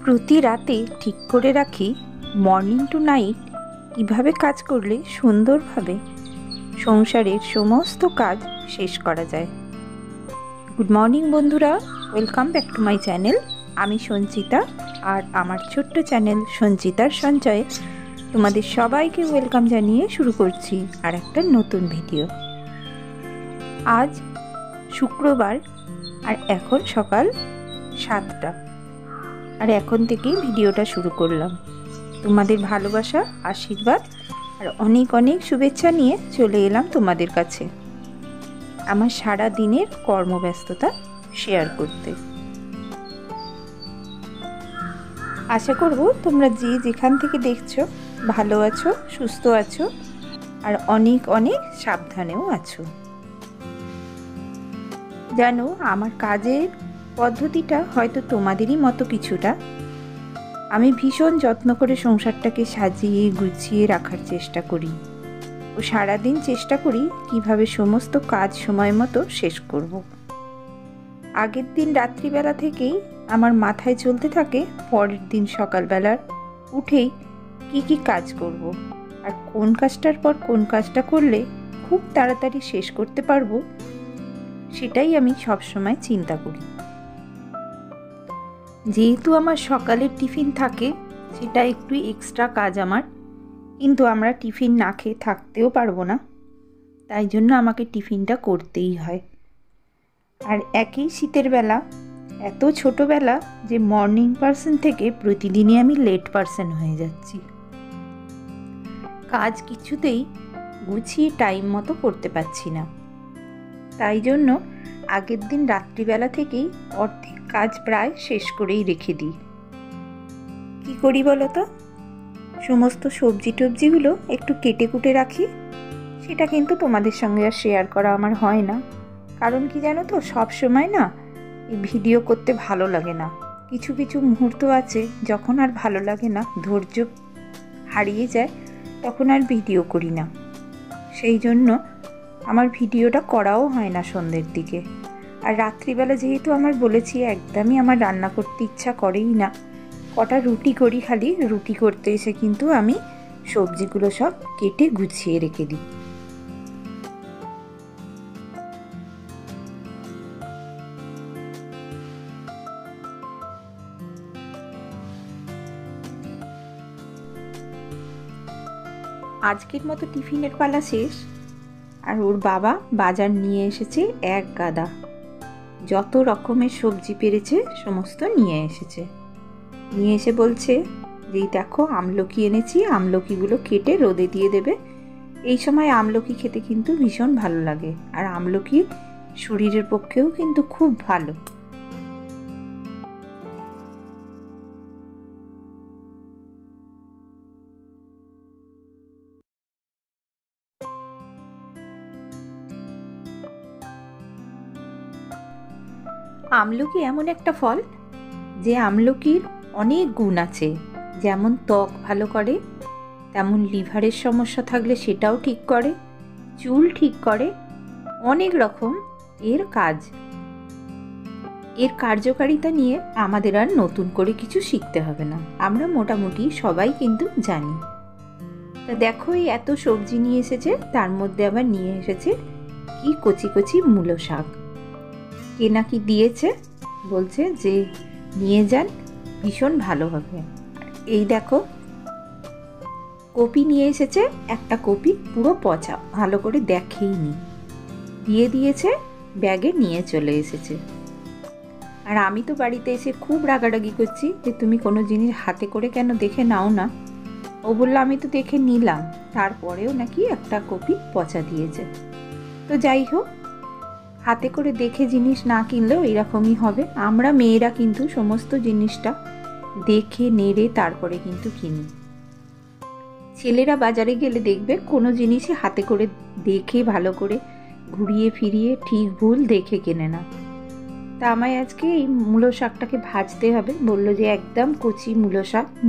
প্রতি রাতে ঠিক করে রাখি মর্নিং টু নাইট কীভাবে কাজ করলে সুন্দরভাবে সংসারের সমস্ত কাজ শেষ করা যায়। গুড মর্নিং বন্ধুরা, welcome back to my channel. আমি সঞ্চিতা, আর আমার ছোট্ট চ্যানেল সঞ্চিতার সঞ্চয়ে তোমাদের সবাইকে ওয়েলকাম জানিয়ে শুরু করছি আর একটা নতুন ভিডিও। আজ শুক্রবার আর এখন সকাল 7টা, আর এখন থেকেই ভিডিওটা শুরু করলাম। তোমাদের ভালোবাসা, আশীর্বাদ আর অনেক অনেক শুভেচ্ছা নিয়ে চলে এলাম তোমাদের কাছে আমার সারা দিনের কর্মব্যস্ততা শেয়ার করতে। আশা করব তোমরা যে যেখান থেকে দেখছো ভালো আছো, সুস্থ আছো আর অনেক অনেক সাবধানেও আছো। জানো, আমার কাজের পদ্ধতিটা হয়তো তোমাদেরই মতো কিছুটা। আমি ভীষণ যত্ন করে সংসারটাকে সাজিয়ে গুছিয়ে রাখার চেষ্টা করি ও সারাদিন চেষ্টা করি কিভাবে সমস্ত কাজ সময় মতো শেষ করব। আগের দিন রাত্রিবেলা থেকেই আমার মাথায় চলতে থাকে পরের দিন সকালবেলার উঠেই কি কাজ করব আর কোন কাজটার পর কোন কাজটা করলে খুব তাড়াতাড়ি শেষ করতে পারবো, সেটাই আমি সবসময় চিন্তা করি। যেহেতু আমার সকালের টিফিন থাকে, সেটা একটু এক্সট্রা কাজ আমার, কিন্তু আমরা টিফিন না খেয়ে থাকতেও পারবো না, তাই জন্য আমাকে টিফিনটা করতেই হয়। আর একই শীতের বেলা, এত ছোটোবেলা যে মর্নিং পারসন থেকে প্রতিদিনই আমি লেট পারসন হয়ে যাচ্ছি। কাজ কিছুতেই গুছিয়ে টাইম মতো করতে পারছি না, তাই জন্য আগের দিন রাত্রিবেলা থেকেই অর্ধেক কাজ প্রায় শেষ করেই রেখে দিই। কী করি বলো তো, সমস্ত সবজি টবজিগুলো একটু কেটে কুটে রাখি। সেটা কিন্তু তোমাদের সঙ্গে আর শেয়ার করা আমার হয় না, কারণ কি জানো তো, সব সময় না এই ভিডিও করতে ভালো লাগে না। কিছু কিছু মুহূর্ত আছে যখন আর ভালো লাগে না, ধৈর্য হারিয়ে যায়, তখন আর ভিডিও করি না। সেই জন্য আমার ভিডিওটা করাও হয় না সন্ধ্যের দিকে। আর রাত্রিবেলা যেহেতু আমার বলেছি একদমই আমার রান্না করতে ইচ্ছা করেই না, কটা রুটি করি, খালি রুটি করতে এসে কিন্তু আমি সবজিগুলো সব কেটে গুছিয়ে রেখে দিই। আজকের মতো টিফিনের পালা শেষ, আর ওর বাবা বাজার নিয়ে এসেছে এক গাদা। যত রকমের সবজি পেরেছে সমস্ত নিয়ে এসেছে। নিয়ে এসে বলছে যে দেখো আমলকি এনেছি, আমলকিগুলো কেটে রোদে দিয়ে দেবে। এই সময় আমলকি খেতে কিন্তু ভীষণ ভালো লাগে, আর আমলকি শরীরের পক্ষেও কিন্তু খুব ভালো। আমলকি এমন একটা ফল যে আমলকির অনেক গুণ আছে। যেমন ত্বক ভালো করে, তেমন লিভারের সমস্যা থাকলে সেটাও ঠিক করে, চুল ঠিক করে, অনেক রকম এর কাজ। এর কার্যকারিতা নিয়ে আমাদের আর নতুন করে কিছু শিখতে হবে না, আমরা মোটামুটি সবাই কিন্তু জানি। তা দেখো, এই এত সবজি নিয়ে এসেছে, তার মধ্যে আবার নিয়ে এসেছে কি কচি কচি মূলো শাক। কে নাকি দিয়েছে, বলছে যে নিয়ে যান, ভীষণ ভালো হবে। এই দেখো, কপি নিয়ে এসেছে, একটা কপি পুরো পচা, ভালো করে দেখেইনি, দিয়ে দিয়েছে ব্যাগে নিয়ে চলে এসেছে। আর আমি তো বাড়িতে এসে খুব রাগারাগি করছি যে তুমি কোনো জিনিস হাতে করে কেন দেখে নাও না। ও বললো আমি তো দেখে নিলাম, তারপরেও নাকি একটা কপি পচা দিয়েছে। তো যাই হোক, হাতে করে দেখে জিনিস না কিনলেও এরকমই হবে। আমরা মেয়েরা কিন্তু সমস্ত জিনিসটা দেখে নেড়ে তারপরে কিন্তু কিনি। ছেলেরা বাজারে গেলে দেখবে কোনো জিনিসই হাতে করে দেখে ভালো করে ঘুরিয়ে ফিরিয়ে ঠিক ভুল দেখে কেনে না। তা আমায় আজকে এই মূলো শাকটাকে ভাজতে হবে, বললো যে একদম কচি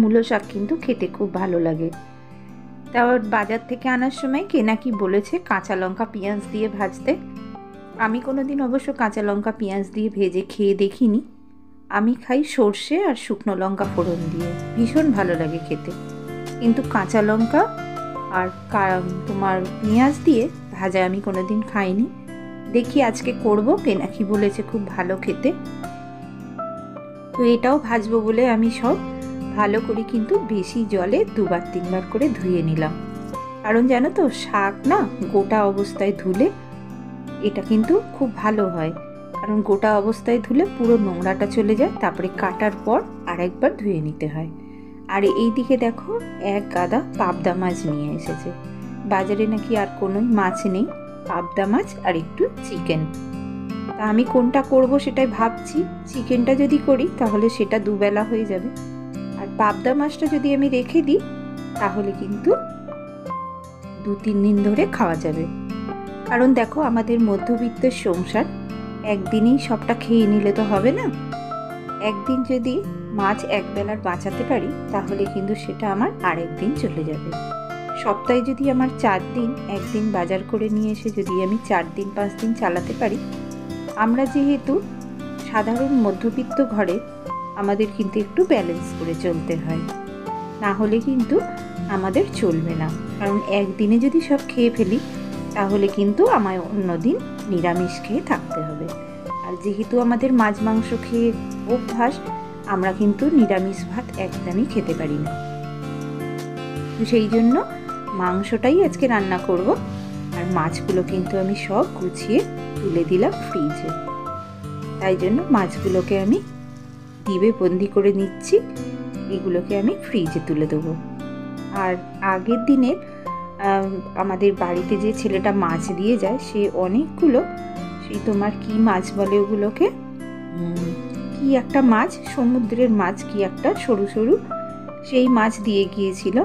মূলো শাক কিন্তু খেতে খুব ভালো লাগে। তা বাজার থেকে আনার সময় কে নাকি বলেছে কাঁচা লঙ্কা পেঁয়াজ দিয়ে ভাজতে। আমি কোনোদিন অবশ্য কাঁচা লঙ্কা পেঁয়াজ দিয়ে ভেজে খেয়ে দেখিনি, আমি খাই সর্ষে আর শুকনো লঙ্কা ফোড়ন দিয়ে, ভীষণ ভালো লাগে খেতে। কিন্তু কাঁচা লঙ্কা আর তোমার পেঁয়াজ দিয়ে ভাজা আমি কোনোদিন খাইনি। দেখি আজকে করব, পেনাকি বলেছে খুব ভালো খেতে। তো এটাও ভাজবো বলে আমি সব ভালো করে কিন্তু বেশি জলে 2-3 বার করে ধুয়ে নিলাম। কারণ জানো তো, শাক না গোটা অবস্থায় ধুলে এটা কিন্তু খুব ভালো হয়, কারণ গোটা অবস্থায় ধুলে পুরো নোংরাটা চলে যায়, তারপরে কাটার পর আরেকবার ধুয়ে নিতে হয়। আর এই দিকে দেখো, এক গাদা পাবদা মাছ নিয়ে এসেছে। বাজারে নাকি আর কোনো মাছ নেই, পাবদা মাছ আর একটু চিকেন। তা আমি কোনটা করব সেটাই ভাবছি। চিকেনটা যদি করি তাহলে সেটা দুবেলা হয়ে যাবে, আর পাবদা মাছটা যদি আমি রেখে দিই তাহলে কিন্তু 2-3 দিন ধরে খাওয়া যাবে। কারণ দেখো, আমাদের মধ্যবিত্তের সংসার, একদিনেই সবটা খেয়ে নিলে তো হবে না। একদিন যদি মাছ একবেলার বাঁচাতে পারি তাহলে কিন্তু সেটা আমার আরেকদিন চলে যাবে। সপ্তাহে যদি আমার 4 দিন, একদিন বাজার করে নিয়ে এসে যদি আমি 4 দিন 5 দিন চালাতে পারি, আমরা যেহেতু সাধারণ মধ্যবিত্ত ঘরে, আমাদের কিন্তু একটু ব্যালেন্স করে চলতে হয়, না হলে কিন্তু আমাদের চলবে না। কারণ একদিনে যদি সব খেয়ে ফেলি তাহলে কিন্তু আমায় অন্যদিন নিরামিষ খেয়ে থাকতে হবে। আর যেহেতু আমাদের মাছ মাংস খেয়ে অভ্যাস, আমরা কিন্তু নিরামিষ ভাত একদমই খেতে পারি না। তো সেই জন্য মাংসটাই আজকে রান্না করব। আর মাছগুলো কিন্তু আমি সব গুছিয়ে তুলে দিলাম ফ্রিজে। তাই জন্য মাছগুলোকে আমি ডিবে বন্দি করে নিচ্ছি, এগুলোকে আমি ফ্রিজে তুলে দেবো। আর আগের দিনের আমাদের বাড়িতে যে ছেলেটা মাছ দিয়ে যায়, সে অনেকগুলো, সেই তোমার কি মাছ বলে ওগুলোকে, কি একটা মাছ, সমুদ্রের মাছ, কি একটা সরু সরু, সেই মাছ দিয়ে গিয়েছিল।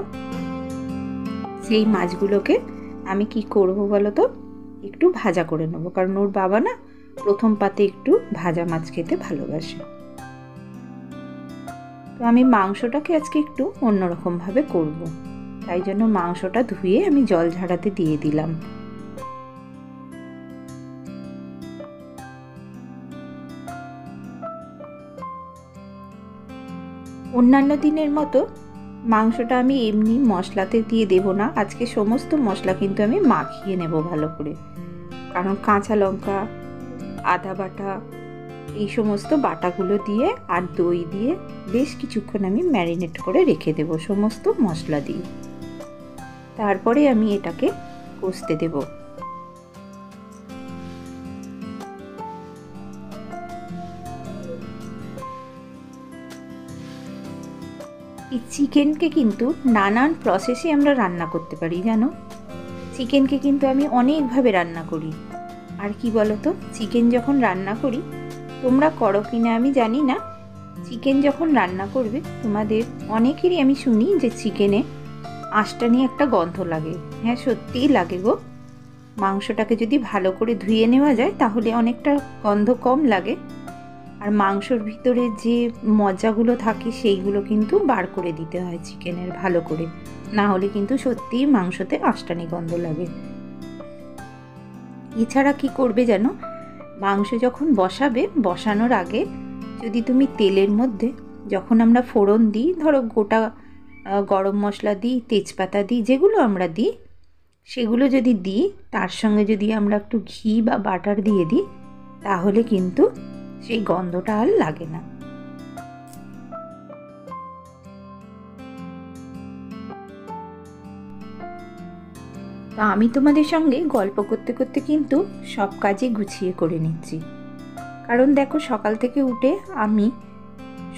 সেই মাছগুলোকে আমি কি করব বলো তো, একটু ভাজা করে নেবো, কারণ ওর বাবা না প্রথম পাতে একটু ভাজা মাছ খেতে ভালোবাসে। তো আমি মাংসটাকে আজকে একটু অন্যরকম ভাবে করব, তাই জন্য মাংসটা ধুয়ে আমি জল ঝাড়াতে দিয়ে দিলাম। অন্যান্য দিনের মতো মাংসটা আমি এমনি মশলাতে দিয়ে দেব না, আজকে সমস্ত মশলা কিন্তু আমি মাখিয়ে নেব ভালো করে। কারণ কাঁচা লঙ্কা, আদা বাটা, এই সমস্ত বাটাগুলো দিয়ে আর দই দিয়ে বেশ কিছুক্ষণ আমি ম্যারিনেট করে রেখে দেব সমস্ত মশলা দিয়ে। তারপরে আমি এটাকে কষতে দেব। এই চিকেনকে কিন্তু নানান প্রসেসে আমরা রান্না করতে পারি জানো। চিকেনকে কিন্তু আমি অনেকভাবে রান্না করি। আর কি বলো তো, চিকেন যখন রান্না করি, তোমরা করো কিনা আমি জানি না, চিকেন যখন রান্না করবে তোমাদের অনেকেরই আমি শুনি যে চিকেনে আঁশটা নিয়ে একটা গন্ধ লাগে। হ্যাঁ, সত্যিই লাগে গো। মাংসটাকে যদি ভালো করে ধুয়ে নেওয়া যায় তাহলে অনেকটা গন্ধ কম লাগে। আর মাংসর ভিতরে যে মজ্জাগুলো থাকে সেইগুলো কিন্তু বার করে দিতে হয় চিকেনের ভালো করে, না হলে কিন্তু সত্যিই মাংসতে আঁশটানি গন্ধ লাগে। এছাড়া কি করবে জানো, মাংস যখন বসাবে, বসানোর আগে যদি তুমি তেলের মধ্যে, যখন আমরা ফোড়ন দিই, ধরো গোটা গরম মশলা দিই, তেজপাতা দিই, যেগুলো আমরা দিই সেগুলো যদি দিই, তার সঙ্গে যদি আমরা একটু ঘি বা বাটার দিয়ে দিই, তাহলে কিন্তু সেই গন্ধটা আর লাগে না। তো আমি তোমাদের সঙ্গে গল্প করতে করতে কিন্তু সব কাজই গুছিয়ে করে নিচ্ছি। কারণ দেখো, সকাল থেকে উঠে আমি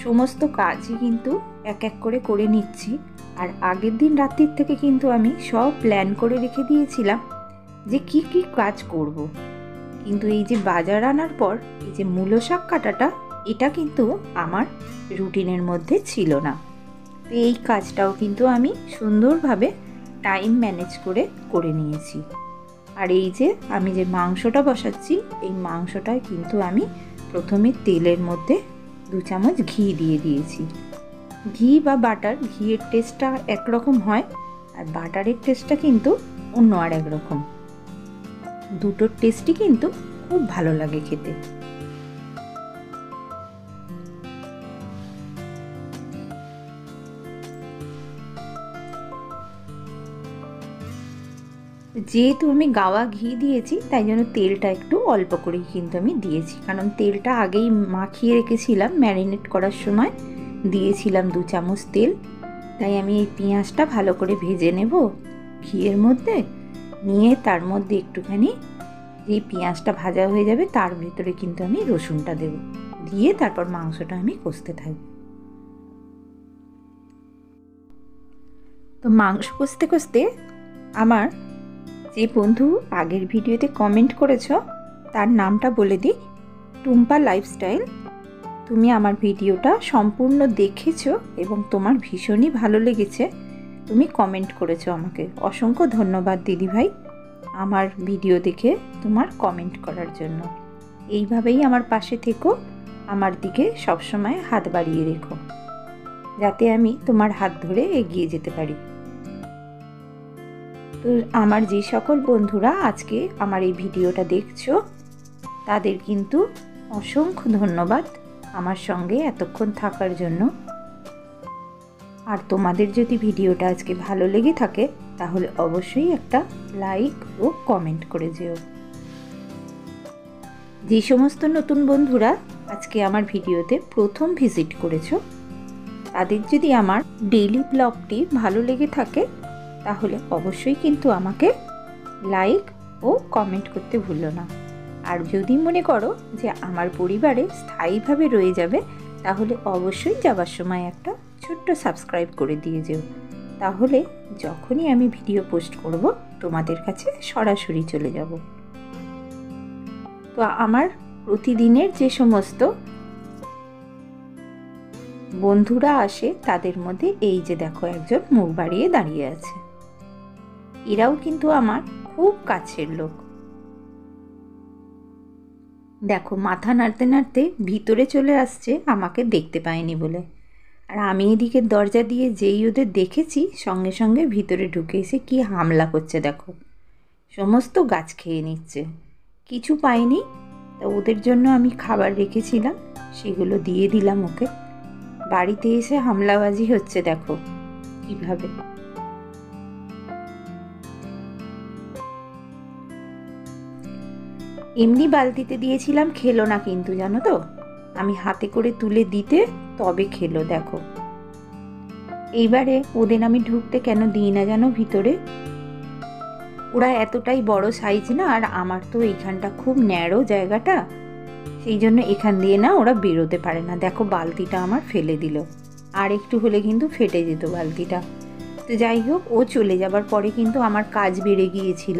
সমস্ত কাজই কিন্তু এক এক করে করে নিচ্ছি। আর আগের দিন রাত্রির থেকে কিন্তু আমি সব প্ল্যান করে রেখে দিয়েছিলাম যে কি কি কাজ করব। কিন্তু এই যে বাজার আনার পর এই যে মূলো শাক কাটাটা, এটা কিন্তু আমার রুটিনের মধ্যে ছিল না। তো এই কাজটাও কিন্তু আমি সুন্দরভাবে টাইম ম্যানেজ করে করে নিয়েছি। আর এই যে আমি যে মাংসটা বসাচ্ছি, এই মাংসটায় কিন্তু আমি প্রথমে তেলের মধ্যে 2 চামচ ঘি দিয়ে দিয়েছি। ঘি বা বাটার, ঘিয়ের টেস্টটা একরকম হয় আর বাটারের টেস্টটা কিন্তু অন্য আর একরকম। দুটোর টেস্টই কিন্তু খুব ভালো লাগে খেতে। যেহেতু আমি গাওয়া ঘি দিয়েছি তাই জন্য তেলটা একটু অল্প করেই কিন্তু আমি দিয়েছি, কারণ তেলটা আগেই মাখিয়ে রেখেছিলাম, ম্যারিনেট করার সময় দিয়েছিলাম 2 চামচ তেল। তাই আমি এই পেঁয়াজটা ভালো করে ভেজে নেব ঘিয়ের মধ্যে, নিয়ে তার মধ্যে একটুখানি যেই পেঁয়াজটা ভাজা হয়ে যাবে তার ভিতরে কিন্তু আমি রসুনটা দেব, দিয়ে তারপর মাংসটা আমি কষতে থাকব। তো মাংস কষতে কষতে আমার যে বন্ধু আগের ভিডিওতে কমেন্ট করেছ তার নামটা বলে দিই, টুম্পা লাইফস্টাইল। তুমি আমার ভিডিওটা সম্পূর্ণ দেখেছো এবং তোমার ভীষণই ভালো লেগেছে, তুমি কমেন্ট করেছো আমাকে। অসংখ্য ধন্যবাদ দিদিভাই আমার ভিডিও দেখে তোমার কমেন্ট করার জন্য। এইভাবেই আমার পাশে থেকো, আমার দিকে সবসময় হাত বাড়িয়ে রেখো, যাতে আমি তোমার হাত ধরে এগিয়ে যেতে পারি। তো আমার যে সকল বন্ধুরা আজকে আমার এই ভিডিওটা দেখছো তাদের কিন্তু অসংখ্য ধন্যবাদ আমার সঙ্গে এতক্ষণ থাকার জন্য। আর তোমাদের যদি ভিডিওটা আজকে ভালো লেগে থাকে তাহলে অবশ্যই একটা লাইক ও কমেন্ট করে যেও। যে সমস্ত নতুন বন্ধুরা আজকে আমার ভিডিওতে প্রথম ভিজিট করেছো তাদের যদি আমার ডেইলি ব্লগটি ভালো লেগে থাকে তাহলে অবশ্যই কিন্তু আমাকে লাইক ও কমেন্ট করতে ভুলো না। আর যদি মনে করো যে আমার পরিবারে স্থায়ীভাবে রয়ে যাবে তাহলে অবশ্যই যাবার সময় একটা ছোট্ট সাবস্ক্রাইব করে দিয়ে যেও, তাহলে যখনই আমি ভিডিও পোস্ট করব তোমাদের কাছে সরাসরি চলে যাব। তো আমার প্রতিদিনের যে সমস্ত বন্ধুরা আসে তাদের মধ্যে এই যে দেখো একজন মুখ বাড়িয়ে দাঁড়িয়ে আছে, এরাও কিন্তু আমার খুব কাছের লোক। দেখো মাথা নাড়তে নাড়তে ভিতরে চলে আসছে আমাকে দেখতে পায়নি বলে, আর আমি এদিকে দরজা দিয়ে যেই ওদের দেখেছি সঙ্গে সঙ্গে ভিতরে ঢুকে এসে কি হামলা করছে দেখো, সমস্ত গাছ খেয়ে নিচ্ছে। কিছু পাইনি, তা ওদের জন্য আমি খাবার রেখেছিলাম সেগুলো দিয়ে দিলাম ওকে। বাড়িতে এসে হামলাবাজি হচ্ছে দেখো কিভাবে। এমনি বালতিতে দিয়েছিলাম, খেলো না কিন্তু জানো তো, আমি হাতে করে তুলে দিতে তবে খেলো দেখো। এইবারে ওদের আমি ঢুকতে কেন দিই না জানো ভিতরে, ওরা এতটাই বড় সাইজ না, আর আমার তো এইখানটা খুব ন্যারো জায়গাটা, সেই জন্য এখান দিয়ে না ওরা বেরোতে পারে না। দেখো বালতিটা আমার ফেলে দিল, আর একটু হলে কিন্তু ফেটে যেত বালতিটা। তো যাই হোক, ও চলে যাবার পরে কিন্তু আমার কাজ বেড়ে গিয়েছিল,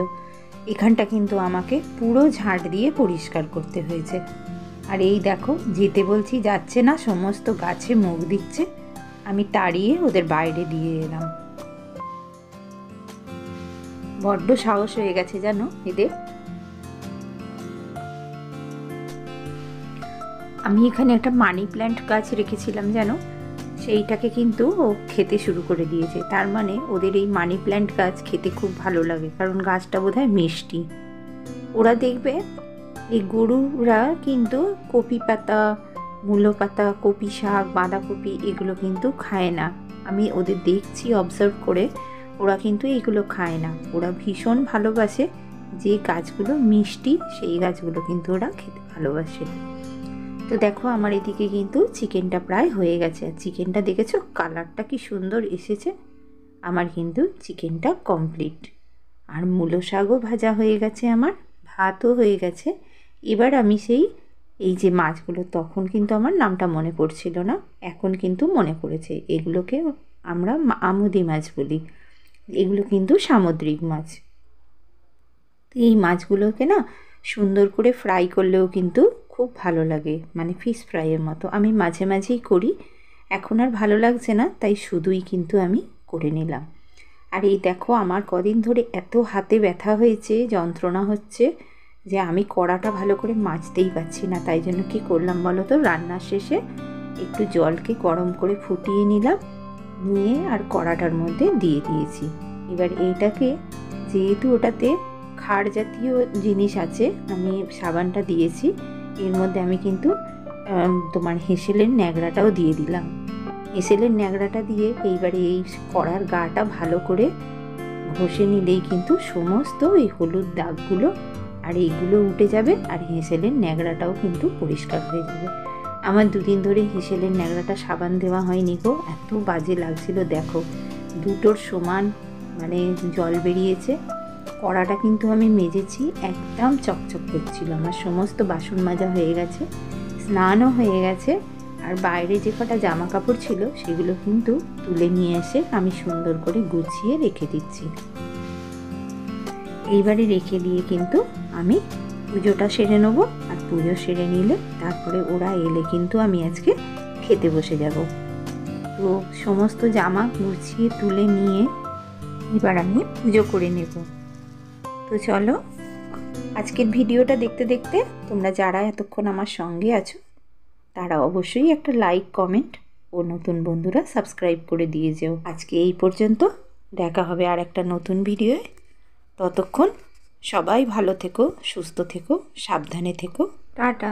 এখানটা কিন্তু আমাকে পুরো ঝাঁট দিয়ে পরিষ্কার করতে হয়েছে। আর এই দেখো যেতে বলছি যাচ্ছে না, সমস্ত গাছে মুখ দিচ্ছে, আমি তাড়িয়ে ওদের বাইরে দিয়ে এলাম। বড্ড সাহস হয়ে গেছে জানো এদের। আমি এখানে একটা মানি প্ল্যান্ট গাছ রেখেছিলাম জানো, সেইটাকে কিন্তু ও খেতে শুরু করে দিয়েছে। তার মানে ওদের এই মানি প্ল্যান্ট গাছ খেতে খুব ভালো লাগে, কারণ গাছটা বোধহয় মিষ্টি। ওরা দেখবে এই গরুরা কিন্তু কপি পাতা, মূলো পাতা, কপি শাক, বাঁধাকপি এগুলো কিন্তু খায় না। আমি ওদের দেখছি অবজার্ভ করে, ওরা কিন্তু এগুলো খায় না। ওরা ভীষণ ভালোবাসে যে গাছগুলো মিষ্টি, সেই গাছগুলো কিন্তু ওরা খেতে ভালোবাসে। তো দেখো আমার এদিকে কিন্তু চিকেনটা প্রায় হয়ে গেছে, আর চিকেনটা দেখেছো কালারটা কি সুন্দর এসেছে। আমার কিন্তু চিকেনটা কমপ্লিট, আর মূলো শাকও ভাজা হয়ে গেছে, আমার ভাতও হয়ে গেছে। এবার আমি এই যে মাছগুলো, তখন কিন্তু আমার নামটা মনে পড়ছিল না, এখন কিন্তু মনে পড়েছে। এগুলোকে আমরা আমুদি মাছ বলি, এগুলো কিন্তু সামুদ্রিক মাছ। তো এই মাছগুলোকে না সুন্দর করে ফ্রাই করলেও কিন্তু খুব ভালো লাগে, মানে ফিশ ফ্রাইয়ের মতো। আমি মাঝে মাঝেই করি, এখন আর ভালো লাগছে না তাই শুধুই কিন্তু আমি করে নিলাম। আর এই দেখো আমার কদিন ধরে এত হাতে ব্যথা হয়েছে, যন্ত্রণা হচ্ছে, যে আমি কড়াটা ভালো করে মাজতেই পারছি না। তাই জন্য কি করলাম বলো তো, রান্নার শেষে একটু জলকে গরম করে ফুটিয়ে নিলাম, নিয়ে আর কড়াটার মধ্যে দিয়ে দিয়েছি। এবার এইটাকে, যেহেতু ওটাতে খাড় জাতীয় জিনিস আছে, আমি সাবানটা দিয়েছি, এর মধ্যে আমি কিন্তু তোমার হেঁসেলের ন্যাকড়াটাও দিয়ে দিলাম। হেঁসেলের ন্যাকড়াটা দিয়ে এইবারে এই কড়ার গাটা ভালো করে ঘষে নিলেই কিন্তু সমস্ত এই হলুদ দাগগুলো আর এইগুলো উঠে যাবে, আর হেঁসেলের ন্যাকড়াটাও কিন্তু পরিষ্কার হয়ে যাবে। আমার দুদিন ধরে হেঁসেলের ন্যাকড়াটা সাবান দেওয়া হয়নি গো, এত বাজে লাগছিল। দেখো দুটোর সমান মানে জল বেরিয়েছে। কড়াটা কিন্তু আমি মেজেছি, একদম চকচক করছিল। আমার সমস্ত বাসন মাজা হয়ে গেছে, স্নানও হয়ে গেছে, আর বাইরে যে কটা জামা কাপড় ছিল সেগুলো কিন্তু তুলে নিয়ে এসে আমি সুন্দর করে গুছিয়ে রেখে দিচ্ছি। এইবারে রেখে দিয়ে কিন্তু আমি পুজোটা সেরে নেবো, আর পুজো সেরে নিলে তারপরে ওরা এলে কিন্তু আমি আজকে খেতে বসে যাব। তো সমস্ত জামা গুছিয়ে তুলে নিয়ে এবার আমি পুজো করে নেব। তো চলো, আজকের ভিডিওটা দেখতে দেখতে তোমরা যারা এতক্ষণ আমার সঙ্গে আছো তারা অবশ্যই একটা লাইক, কমেন্ট ও নতুন বন্ধুরা সাবস্ক্রাইব করে দিয়ে যেও। আজকে এই পর্যন্ত, দেখা হবে আর একটা নতুন ভিডিওয়ে। ততক্ষণ সবাই ভালো থেকো, সুস্থ থেকো, সাবধানে থেকো। টাটা।